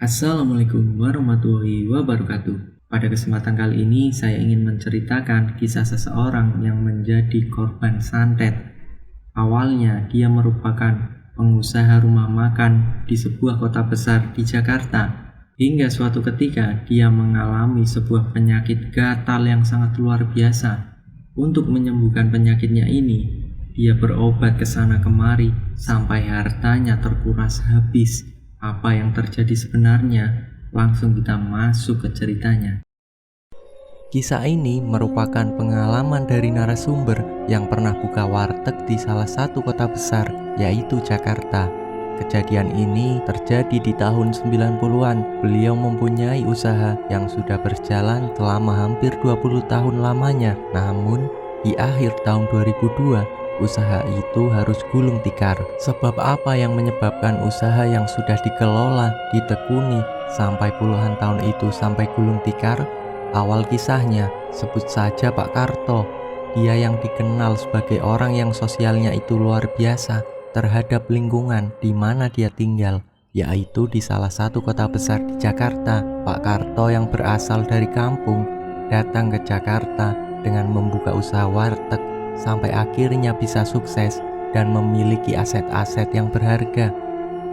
Assalamualaikum warahmatullahi wabarakatuh. Pada kesempatan kali ini saya ingin menceritakan kisah seseorang yang menjadi korban santet. Awalnya dia merupakan pengusaha rumah makan di sebuah kota besar di Jakarta. Hingga suatu ketika dia mengalami sebuah penyakit gatal yang sangat luar biasa. Untuk menyembuhkan penyakitnya ini, dia berobat ke sana kemari sampai hartanya terkuras habis. Apa yang terjadi sebenarnya? Langsung kita masuk ke ceritanya. Kisah ini merupakan pengalaman dari narasumber yang pernah buka warteg di salah satu kota besar, yaitu Jakarta. Kejadian ini terjadi di tahun 90-an. Beliau mempunyai usaha yang sudah berjalan selama hampir 20 tahun lamanya. Namun, di akhir tahun 2002, usaha itu harus gulung tikar. Sebab apa yang menyebabkan usaha yang sudah dikelola, ditekuni sampai puluhan tahun itu sampai gulung tikar? Awal kisahnya, sebut saja Pak Karto. Dia yang dikenal sebagai orang yang sosialnya itu luar biasa terhadap lingkungan di mana dia tinggal, yaitu di salah satu kota besar di Jakarta. Pak Karto yang berasal dari kampung datang ke Jakarta dengan membuka usaha warteg sampai akhirnya bisa sukses dan memiliki aset-aset yang berharga.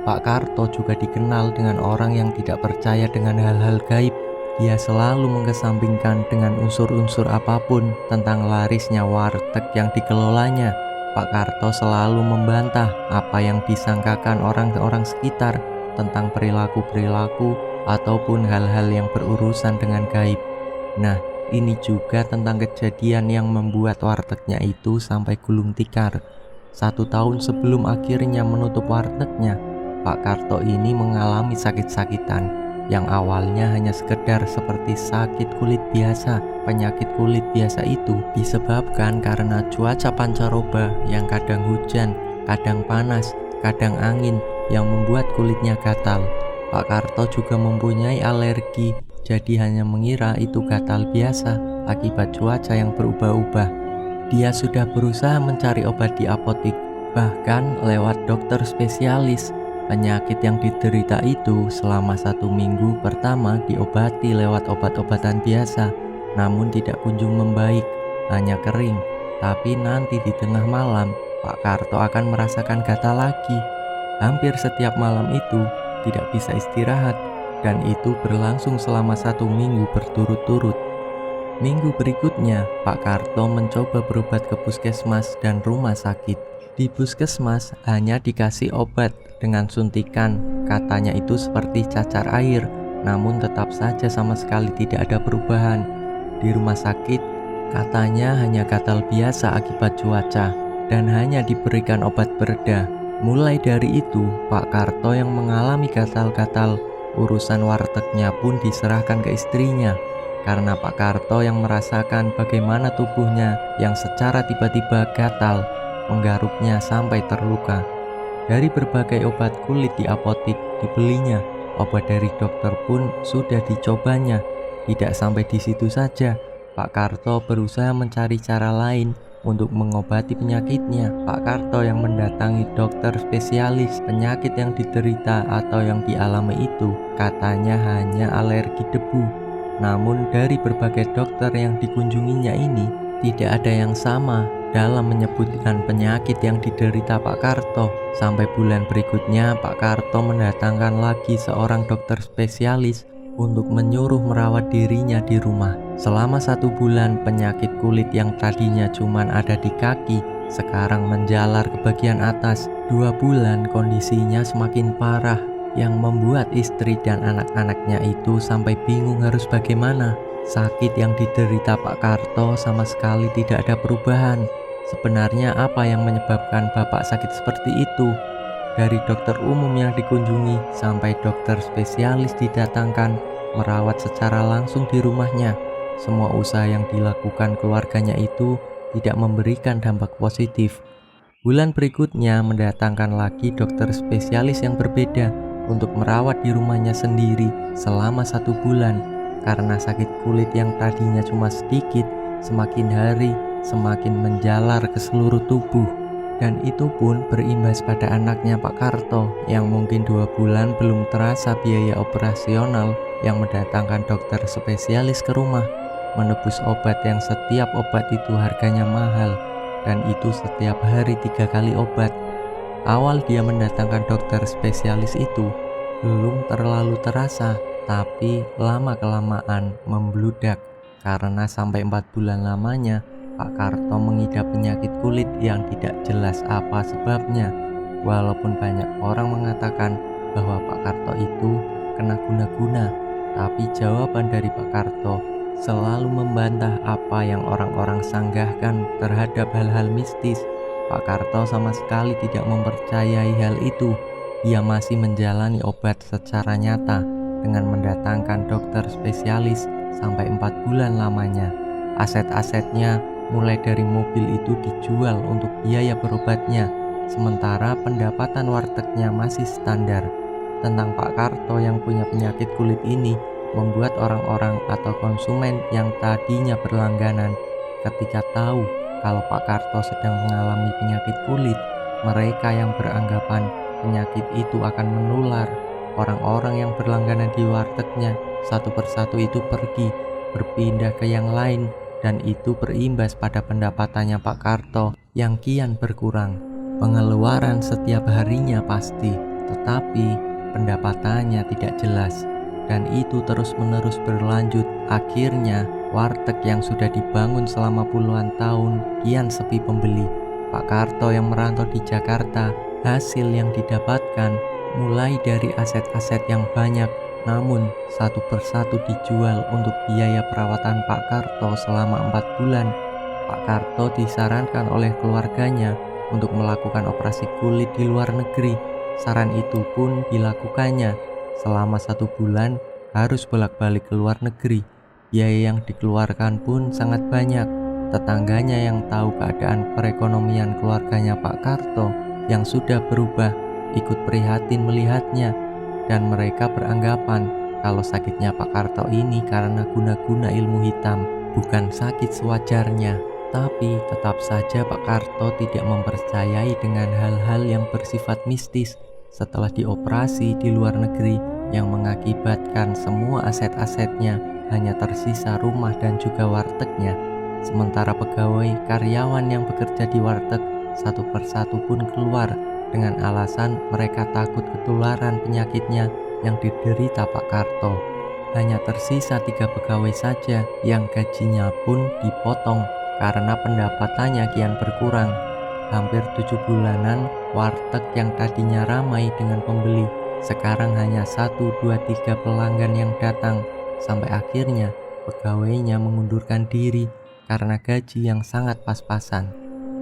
Pak Karto juga dikenal dengan orang yang tidak percaya dengan hal-hal gaib. Dia selalu mengesampingkan dengan unsur-unsur apapun tentang larisnya warteg yang dikelolanya. Pak Karto selalu membantah apa yang disangkakan orang-orang sekitar tentang perilaku-perilaku ataupun hal-hal yang berurusan dengan gaib. Nah, ini juga tentang kejadian yang membuat wartegnya itu sampai gulung tikar. 1 tahun sebelum akhirnya menutup wartegnya, Pak Karto ini mengalami sakit-sakitan yang awalnya hanya sekedar seperti sakit kulit biasa. Penyakit kulit biasa itu disebabkan karena cuaca pancaroba yang kadang hujan, kadang panas, kadang angin yang membuat kulitnya gatal. Pak Karto juga mempunyai alergi, jadi hanya mengira itu gatal biasa akibat cuaca yang berubah-ubah. Dia sudah berusaha mencari obat di apotik, bahkan lewat dokter spesialis. Penyakit yang diderita itu selama 1 minggu pertama diobati lewat obat-obatan biasa, namun tidak kunjung membaik, hanya kering. Tapi nanti di tengah malam, Pak Karto akan merasakan gatal lagi. Hampir setiap malam itu tidak bisa istirahat, dan itu berlangsung selama 1 minggu berturut-turut. Minggu berikutnya, Pak Karto mencoba berobat ke puskesmas dan rumah sakit. Di puskesmas hanya dikasih obat dengan suntikan, katanya itu seperti cacar air, namun tetap saja sama sekali tidak ada perubahan. Di rumah sakit, katanya hanya gatal biasa akibat cuaca, dan hanya diberikan obat pereda. Mulai dari itu, Pak Karto yang mengalami gatal-gatal, urusan wartegnya pun diserahkan ke istrinya. Karena Pak Karto yang merasakan bagaimana tubuhnya yang secara tiba-tiba gatal, menggaruknya sampai terluka. Dari berbagai obat kulit di apotik dibelinya, obat dari dokter pun sudah dicobanya. Tidak sampai di situ saja, Pak Karto berusaha mencari cara lain untuk mengobati penyakitnya. Pak Karto yang mendatangi dokter spesialis penyakit yang diderita atau yang dialami itu katanya hanya alergi debu. Namun dari berbagai dokter yang dikunjunginya ini tidak ada yang sama dalam menyebutkan penyakit yang diderita Pak Karto. Sampai bulan berikutnya, Pak Karto mendatangkan lagi seorang dokter spesialis untuk menyuruh merawat dirinya di rumah. Selama 1 bulan, penyakit kulit yang tadinya cuma ada di kaki sekarang menjalar ke bagian atas. 2 bulan kondisinya semakin parah yang membuat istri dan anak-anaknya itu sampai bingung harus bagaimana. Sakit yang diderita Pak Karto sama sekali tidak ada perubahan. Sebenarnya apa yang menyebabkan Bapak sakit seperti itu? Dari dokter umum yang dikunjungi sampai dokter spesialis didatangkan merawat secara langsung di rumahnya. Semua usaha yang dilakukan keluarganya itu tidak memberikan dampak positif. Bulan berikutnya mendatangkan lagi dokter spesialis yang berbeda untuk merawat di rumahnya sendiri selama 1 bulan. Karena sakit kulit yang tadinya cuma sedikit, semakin hari semakin menjalar ke seluruh tubuh. Dan itu pun berimbas pada anaknya Pak Karto yang mungkin 2 bulan belum terasa biaya operasional yang mendatangkan dokter spesialis ke rumah, menebus obat yang setiap obat itu harganya mahal, dan itu setiap hari 3 kali obat. Awal dia mendatangkan dokter spesialis itu belum terlalu terasa, tapi lama-kelamaan membludak karena sampai 4 bulan lamanya Pak Karto mengidap penyakit kulit yang tidak jelas apa sebabnya. Walaupun banyak orang mengatakan bahwa Pak Karto itu kena guna-guna, tapi jawaban dari Pak Karto selalu membantah apa yang orang-orang sanggahkan terhadap hal-hal mistis. Pak Karto sama sekali tidak mempercayai hal itu. Dia masih menjalani obat secara nyata dengan mendatangkan dokter spesialis sampai 4 bulan lamanya. Aset-asetnya mulai dari mobil itu dijual untuk biaya berobatnya, sementara pendapatan wartegnya masih standar. Tentang Pak Karto yang punya penyakit kulit ini membuat orang-orang atau konsumen yang tadinya berlangganan ketika tahu kalau Pak Karto sedang mengalami penyakit kulit, mereka yang beranggapan penyakit itu akan menular, orang-orang yang berlangganan di wartegnya satu persatu itu pergi, berpindah ke yang lain, dan itu berimbas pada pendapatannya Pak Karto yang kian berkurang. Pengeluaran setiap harinya pasti, tetapi pendapatannya tidak jelas, dan itu terus-menerus berlanjut. Akhirnya warteg yang sudah dibangun selama puluhan tahun kian sepi pembeli. Pak Karto yang merantau di Jakarta, hasil yang didapatkan mulai dari aset-aset yang banyak, namun satu persatu dijual untuk biaya perawatan Pak Karto selama 4 bulan. Pak Karto disarankan oleh keluarganya untuk melakukan operasi kulit di luar negeri. Saran itu pun dilakukannya. Selama 1 bulan harus bolak-balik ke luar negeri. Biaya yang dikeluarkan pun sangat banyak. Tetangganya yang tahu keadaan perekonomian keluarganya Pak Karto yang sudah berubah ikut prihatin melihatnya, dan mereka beranggapan kalau sakitnya Pak Karto ini karena guna-guna ilmu hitam, bukan sakit sewajarnya. Tapi tetap saja Pak Karto tidak mempercayai dengan hal-hal yang bersifat mistis. Setelah dioperasi di luar negeri yang mengakibatkan semua aset-asetnya hanya tersisa rumah dan juga wartegnya, sementara pegawai karyawan yang bekerja di warteg satu persatu pun keluar dengan alasan mereka takut ketularan penyakitnya yang diderita Pak Karto. Hanya tersisa 3 pegawai saja yang gajinya pun dipotong karena pendapatannya kian berkurang. Hampir 7 bulanan warteg yang tadinya ramai dengan pembeli sekarang hanya 1, 2, 3 pelanggan yang datang, sampai akhirnya pegawainya mengundurkan diri karena gaji yang sangat pas-pasan.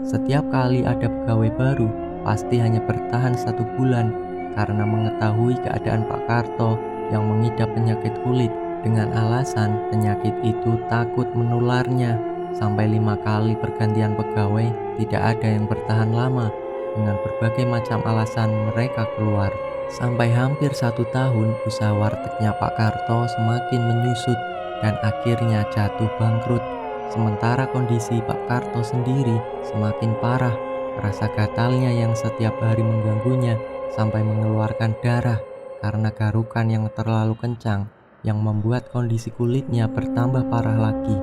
Setiap kali ada pegawai baru pasti hanya bertahan 1 bulan karena mengetahui keadaan Pak Karto yang mengidap penyakit kulit dengan alasan penyakit itu takut menularnya. Sampai 5 kali pergantian pegawai tidak ada yang bertahan lama. Dengan berbagai macam alasan mereka keluar. Sampai hampir 1 tahun usaha wartegnya Pak Karto semakin menyusut dan akhirnya jatuh bangkrut. Sementara kondisi Pak Karto sendiri semakin parah. Rasa gatalnya yang setiap hari mengganggunya sampai mengeluarkan darah karena garukan yang terlalu kencang yang membuat kondisi kulitnya bertambah parah lagi.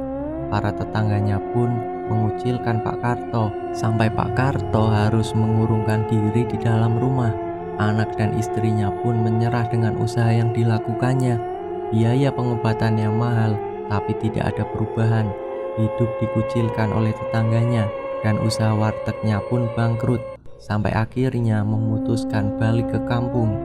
Para tetangganya pun mengucilkan Pak Karto sampai Pak Karto harus mengurungkan diri di dalam rumah. Anak dan istrinya pun menyerah dengan usaha yang dilakukannya. Biaya pengobatannya mahal, tapi tidak ada perubahan. Hidup dikucilkan oleh tetangganya dan usaha wartegnya pun bangkrut, sampai akhirnya memutuskan balik ke kampung.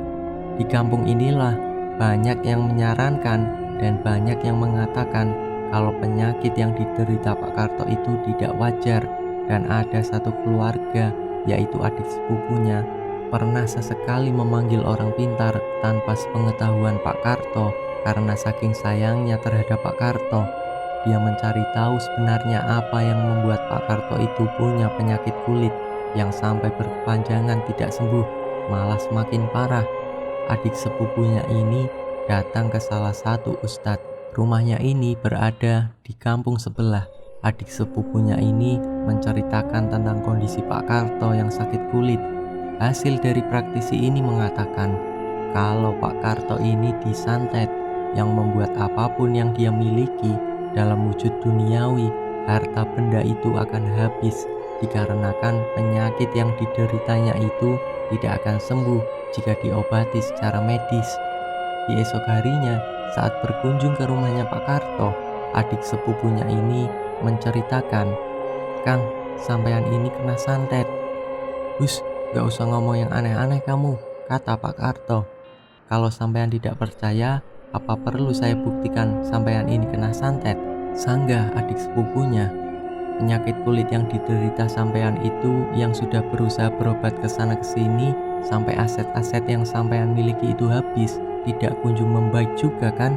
Di kampung inilah banyak yang menyarankan dan banyak yang mengatakan kalau penyakit yang diderita Pak Karto itu tidak wajar, dan ada satu keluarga, yaitu adik sepupunya, pernah sesekali memanggil orang pintar tanpa sepengetahuan Pak Karto karena saking sayangnya terhadap Pak Karto. Dia mencari tahu sebenarnya apa yang membuat Pak Karto itu punya penyakit kulit yang sampai berkepanjangan tidak sembuh, malah semakin parah. Adik sepupunya ini datang ke salah satu ustadz. Rumahnya ini berada di kampung sebelah. Adik sepupunya ini menceritakan tentang kondisi Pak Karto yang sakit kulit. Hasil dari praktisi ini mengatakan kalau Pak Karto ini disantet yang membuat apapun yang dia miliki dalam wujud duniawi, harta benda itu akan habis dikarenakan penyakit yang dideritanya itu tidak akan sembuh jika diobati secara medis. Di esok harinya, saat berkunjung ke rumahnya Pak Karto, adik sepupunya ini menceritakan, "Kang, sampean ini kena santet." "Hus, gak usah ngomong yang aneh-aneh kamu," kata Pak Karto. "Kalau sampean tidak percaya, apa perlu saya buktikan sampean ini kena santet?" Sanggah adik sepupunya. Penyakit kulit yang diderita sampean itu yang sudah berusaha berobat ke sana ke sini sampai aset-aset yang sampean miliki itu habis, tidak kunjung membaik juga kan?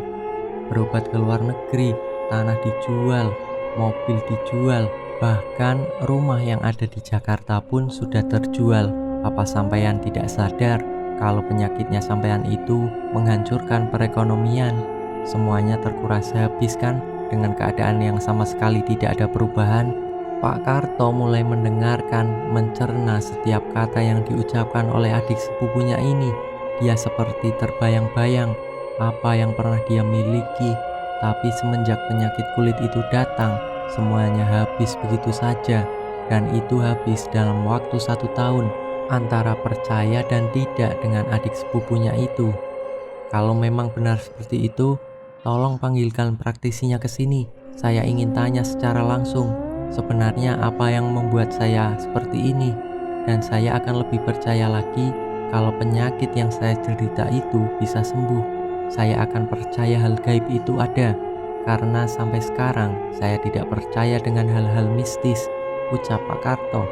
Berobat ke luar negeri, tanah dijual, mobil dijual, bahkan rumah yang ada di Jakarta pun sudah terjual. Apa sampean tidak sadar kalau penyakitnya sampean itu menghancurkan perekonomian? Semuanya terkuras habis kan? Dengan keadaan yang sama sekali tidak ada perubahan. Pak Karto mulai mendengarkan, mencerna setiap kata yang diucapkan oleh adik sepupunya ini. Dia seperti terbayang-bayang apa yang pernah dia miliki. Tapi semenjak penyakit kulit itu datang, semuanya habis begitu saja. Dan itu habis dalam waktu 1 tahun. Antara percaya dan tidak dengan adik sepupunya itu. Kalau memang benar seperti itu, tolong panggilkan praktisinya ke sini. Saya ingin tanya secara langsung, sebenarnya apa yang membuat saya seperti ini? Dan saya akan lebih percaya lagi kalau penyakit yang saya derita itu bisa sembuh. Saya akan percaya hal gaib itu ada, karena sampai sekarang saya tidak percaya dengan hal-hal mistis, ucap Pak Karto.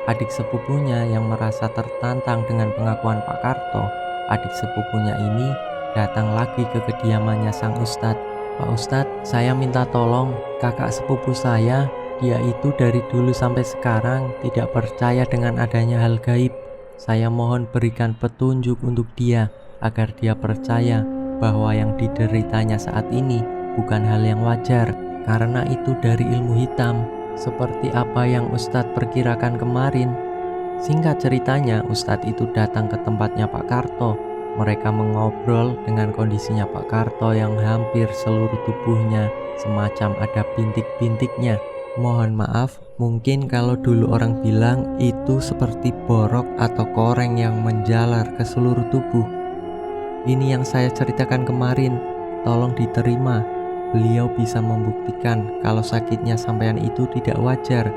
Adik sepupunya yang merasa tertantang dengan pengakuan Pak Karto, adik sepupunya ini datang lagi ke kediamannya sang ustadz. "Pak Ustadz, saya minta tolong, kakak sepupu saya, dia itu dari dulu sampai sekarang tidak percaya dengan adanya hal gaib. Saya mohon berikan petunjuk untuk dia, agar dia percaya bahwa yang dideritanya saat ini bukan hal yang wajar, karena itu dari ilmu hitam, seperti apa yang Ustadz perkirakan kemarin." Singkat ceritanya, Ustadz itu datang ke tempatnya Pak Karto. Mereka mengobrol dengan kondisinya Pak Karto yang hampir seluruh tubuhnya semacam ada bintik-bintiknya. "Mohon maaf, mungkin kalau dulu orang bilang itu seperti borok atau koreng yang menjalar ke seluruh tubuh. Ini yang saya ceritakan kemarin, tolong diterima. Beliau bisa membuktikan kalau sakitnya sampean itu tidak wajar."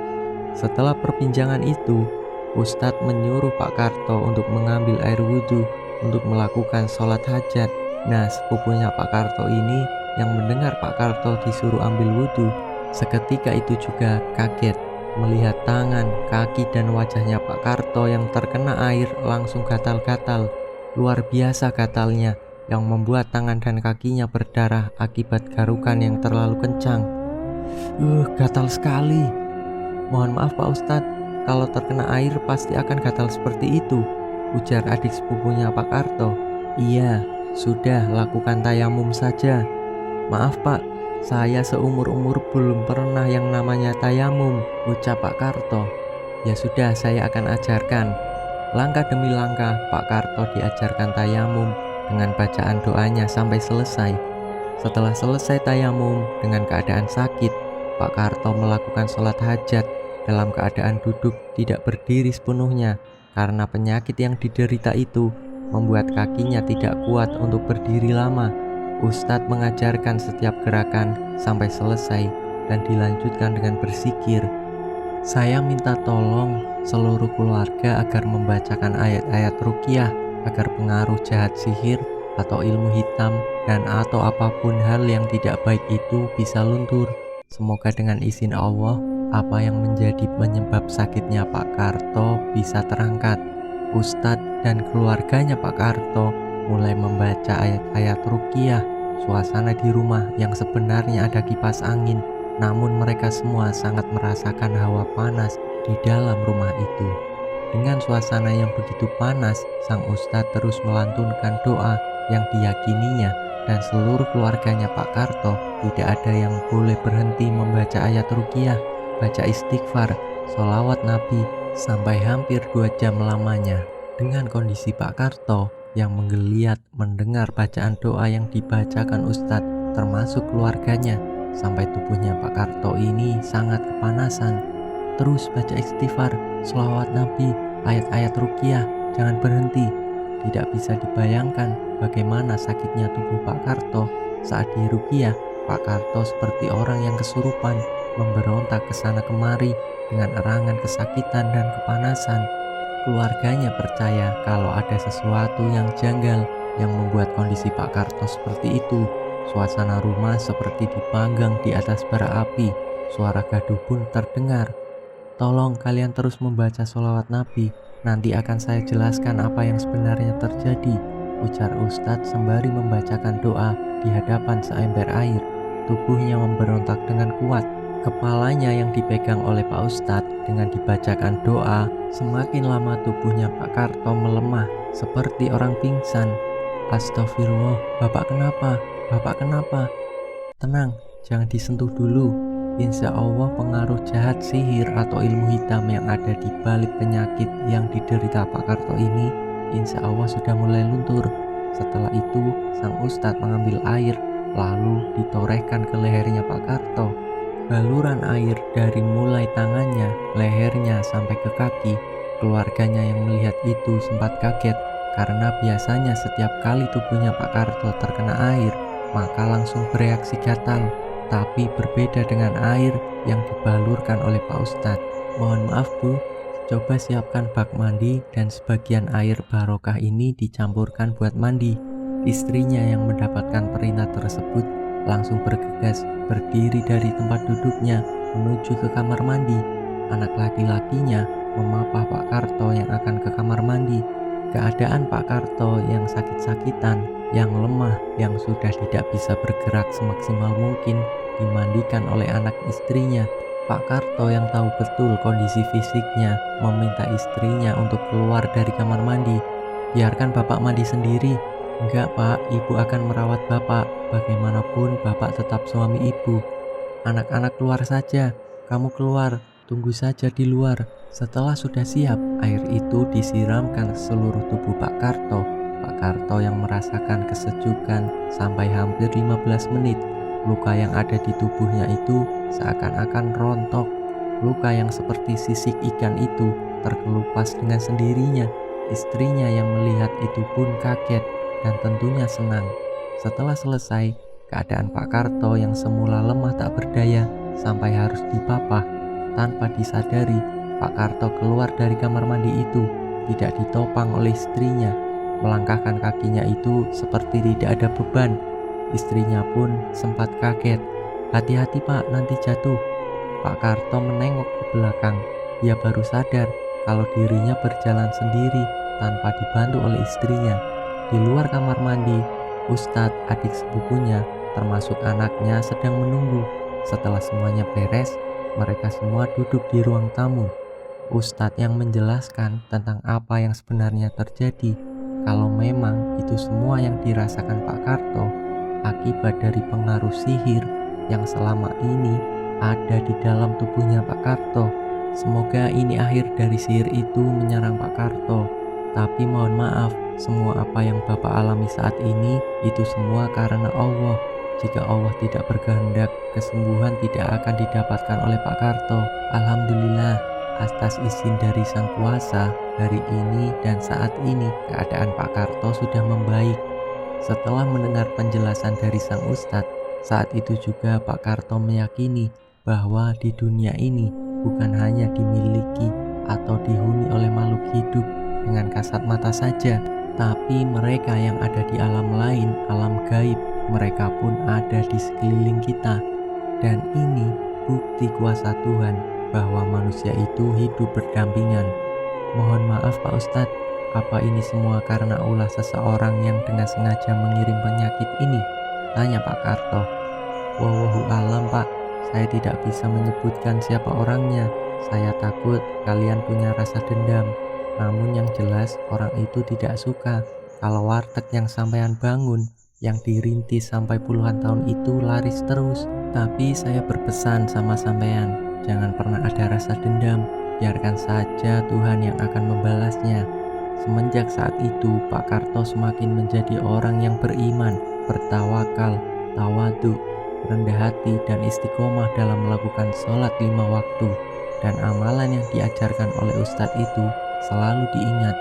Setelah perbincangan itu, Ustadz menyuruh Pak Karto untuk mengambil air wudhu untuk melakukan sholat hajat. Nah, sepupunya Pak Karto ini yang mendengar Pak Karto disuruh ambil wudhu, seketika itu juga kaget melihat tangan, kaki, dan wajahnya Pak Karto yang terkena air langsung gatal-gatal. Luar biasa gatalnya yang membuat tangan dan kakinya berdarah akibat garukan yang terlalu kencang. Gatal sekali. "Mohon maaf Pak Ustadz, kalau terkena air pasti akan gatal seperti itu," ujar adik sepupunya Pak Karto. "Iya, sudah lakukan tayamum saja." "Maaf Pak, saya seumur-umur belum pernah yang namanya tayamum," ucap Pak Karto. "Ya sudah, saya akan ajarkan." Langkah demi langkah, Pak Karto diajarkan tayamum dengan bacaan doanya sampai selesai. Setelah selesai tayamum dengan keadaan sakit, Pak Karto melakukan sholat hajat dalam keadaan duduk, tidak berdiri sepenuhnya. Karena penyakit yang diderita itu membuat kakinya tidak kuat untuk berdiri lama. Ustadz mengajarkan setiap gerakan sampai selesai dan dilanjutkan dengan berzikir. "Saya minta tolong seluruh keluarga agar membacakan ayat-ayat ruqyah agar pengaruh jahat sihir atau ilmu hitam dan atau apapun hal yang tidak baik itu bisa luntur. Semoga dengan izin Allah apa yang menjadi penyebab sakitnya Pak Karto bisa terangkat." Ustadz dan keluarganya Pak Karto mulai membaca ayat-ayat ruqyah. Suasana di rumah yang sebenarnya ada kipas angin, namun mereka semua sangat merasakan hawa panas di dalam rumah itu. Dengan suasana yang begitu panas, sang ustadz terus melantunkan doa yang diyakininya dan seluruh keluarganya Pak Karto tidak ada yang boleh berhenti membaca ayat ruqyah, baca istighfar, sholawat Nabi sampai hampir 2 jam lamanya. Dengan kondisi Pak Karto yang menggeliat mendengar bacaan doa yang dibacakan Ustadz termasuk keluarganya, sampai tubuhnya Pak Karto ini sangat kepanasan. Terus baca istighfar, sholawat Nabi, ayat-ayat ruqyah, jangan berhenti. Tidak bisa dibayangkan bagaimana sakitnya tubuh Pak Karto saat diruqyah. Pak Karto seperti orang yang kesurupan, memberontak ke sana kemari dengan erangan kesakitan dan kepanasan. Keluarganya percaya kalau ada sesuatu yang janggal yang membuat kondisi Pak Karto seperti itu. Suasana rumah seperti dipanggang di atas bara api. Suara gaduh pun terdengar. Tolong kalian terus membaca sholawat Nabi. Nanti akan saya jelaskan apa yang sebenarnya terjadi, ujar Ustadz sembari membacakan doa di hadapan seember air. Tubuhnya memberontak dengan kuat. Kepalanya yang dipegang oleh Pak Ustadz dengan dibacakan doa. Semakin lama tubuhnya Pak Karto melemah seperti orang pingsan. Astagfirullah, Bapak kenapa? Bapak kenapa? Tenang, jangan disentuh dulu. Insya Allah pengaruh jahat sihir atau ilmu hitam yang ada di balik penyakit yang diderita Pak Karto ini insya Allah sudah mulai luntur. Setelah itu sang Ustadz mengambil air lalu ditorehkan ke lehernya Pak Karto. Baluran air dari mulai tangannya, lehernya sampai ke kaki. Keluarganya yang melihat itu sempat kaget karena biasanya setiap kali tubuhnya Pak Karto terkena air maka langsung bereaksi gatal. Tapi berbeda dengan air yang dibalurkan oleh Pak Ustadz. Mohon maaf Bu, coba siapkan bak mandi dan sebagian air barokah ini dicampurkan buat mandi. Istrinya yang mendapatkan perintah tersebut langsung bergegas berdiri dari tempat duduknya menuju ke kamar mandi. Anak laki-lakinya memapah Pak Karto yang akan ke kamar mandi. Keadaan Pak Karto yang sakit-sakitan, yang lemah, yang sudah tidak bisa bergerak semaksimal mungkin dimandikan oleh anak istrinya. Pak Karto yang tahu betul kondisi fisiknya meminta istrinya untuk keluar dari kamar mandi. Biarkan Bapak mandi sendiri. Enggak Pak, Ibu akan merawat Bapak. Bagaimanapun Bapak tetap suami Ibu. Anak-anak keluar saja. Kamu keluar, tunggu saja di luar. Setelah sudah siap, air itu disiramkan ke seluruh tubuh Pak Karto. Pak Karto yang merasakan kesejukan sampai hampir 15 menit. Luka yang ada di tubuhnya itu seakan-akan rontok. Luka yang seperti sisik ikan itu terkelupas dengan sendirinya. Istrinya yang melihat itu pun kaget dan tentunya senang. Setelah selesai, keadaan Pak Karto yang semula lemah tak berdaya sampai harus dipapah. Tanpa disadari, Pak Karto keluar dari kamar mandi itu tidak ditopang oleh istrinya. Melangkahkan kakinya itu seperti tidak ada beban. Istrinya pun sempat kaget. Hati-hati Pak, nanti jatuh. Pak Karto menengok ke belakang. Dia baru sadar kalau dirinya berjalan sendiri tanpa dibantu oleh istrinya. Di luar kamar mandi, Ustadz, adik sepupunya, termasuk anaknya sedang menunggu. Setelah semuanya beres, mereka semua duduk di ruang tamu. Ustadz yang menjelaskan tentang apa yang sebenarnya terjadi. Kalau memang itu semua yang dirasakan Pak Karto akibat dari pengaruh sihir yang selama ini ada di dalam tubuhnya Pak Karto. Semoga ini akhir dari sihir itu menyerang Pak Karto. Tapi mohon maaf, semua apa yang Bapak alami saat ini itu semua karena Allah. Jika Allah tidak berkehendak, kesembuhan tidak akan didapatkan oleh Pak Karto. Alhamdulillah, atas izin dari Sang Kuasa, hari ini dan saat ini keadaan Pak Karto sudah membaik. Setelah mendengar penjelasan dari Sang Ustadz, saat itu juga Pak Karto meyakini bahwa di dunia ini bukan hanya dimiliki atau dihuni oleh makhluk hidup dengan kasat mata saja, tapi mereka yang ada di alam lain, alam gaib, mereka pun ada di sekeliling kita. Dan ini bukti kuasa Tuhan bahwa manusia itu hidup berdampingan. Mohon maaf Pak Ustadz, apa ini semua karena ulah seseorang yang dengan sengaja mengirim penyakit ini? Tanya Pak Karto. Wallahu alam Pak, saya tidak bisa menyebutkan siapa orangnya. Saya takut kalian punya rasa dendam. Namun yang jelas orang itu tidak suka kalau warteg yang sampean bangun yang dirintis sampai puluhan tahun itu laris terus. Tapi saya berpesan sama sampean, jangan pernah ada rasa dendam, biarkan saja Tuhan yang akan membalasnya. Semenjak saat itu, Pak Karto semakin menjadi orang yang beriman, bertawakal, tawadhu, rendah hati, dan istiqomah dalam melakukan sholat 5 waktu. Dan amalan yang diajarkan oleh Ustadz itu selalu diingat,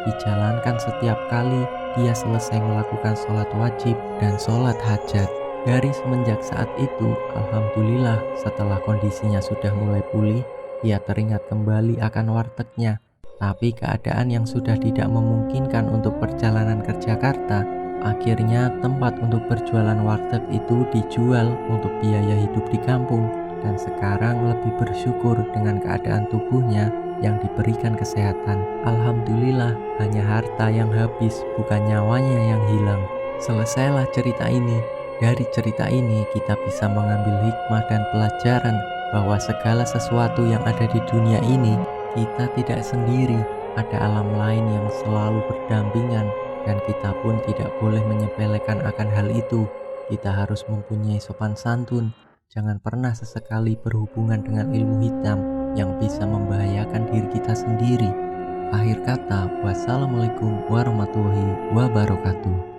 dijalankan setiap kali dia selesai melakukan sholat wajib dan sholat hajat. Dari semenjak saat itu, alhamdulillah setelah kondisinya sudah mulai pulih, ia teringat kembali akan wartegnya. Tapi keadaan yang sudah tidak memungkinkan untuk perjalanan ke Jakarta, akhirnya tempat untuk berjualan warteg itu dijual untuk biaya hidup di kampung. Dan sekarang lebih bersyukur dengan keadaan tubuhnya yang diberikan kesehatan. Alhamdulillah, hanya harta yang habis, bukan nyawanya yang hilang. Selesailah cerita ini. Dari cerita ini kita bisa mengambil hikmah dan pelajaran bahwa segala sesuatu yang ada di dunia ini, kita tidak sendiri. Ada alam lain yang selalu berdampingan, dan kita pun tidak boleh menyepelekan akan hal itu. Kita harus mempunyai sopan santun. Jangan pernah sesekali berhubungan dengan ilmu hitam yang bisa membahayakan diri kita sendiri. Akhir kata, wassalamualaikum warahmatullahi wabarakatuh.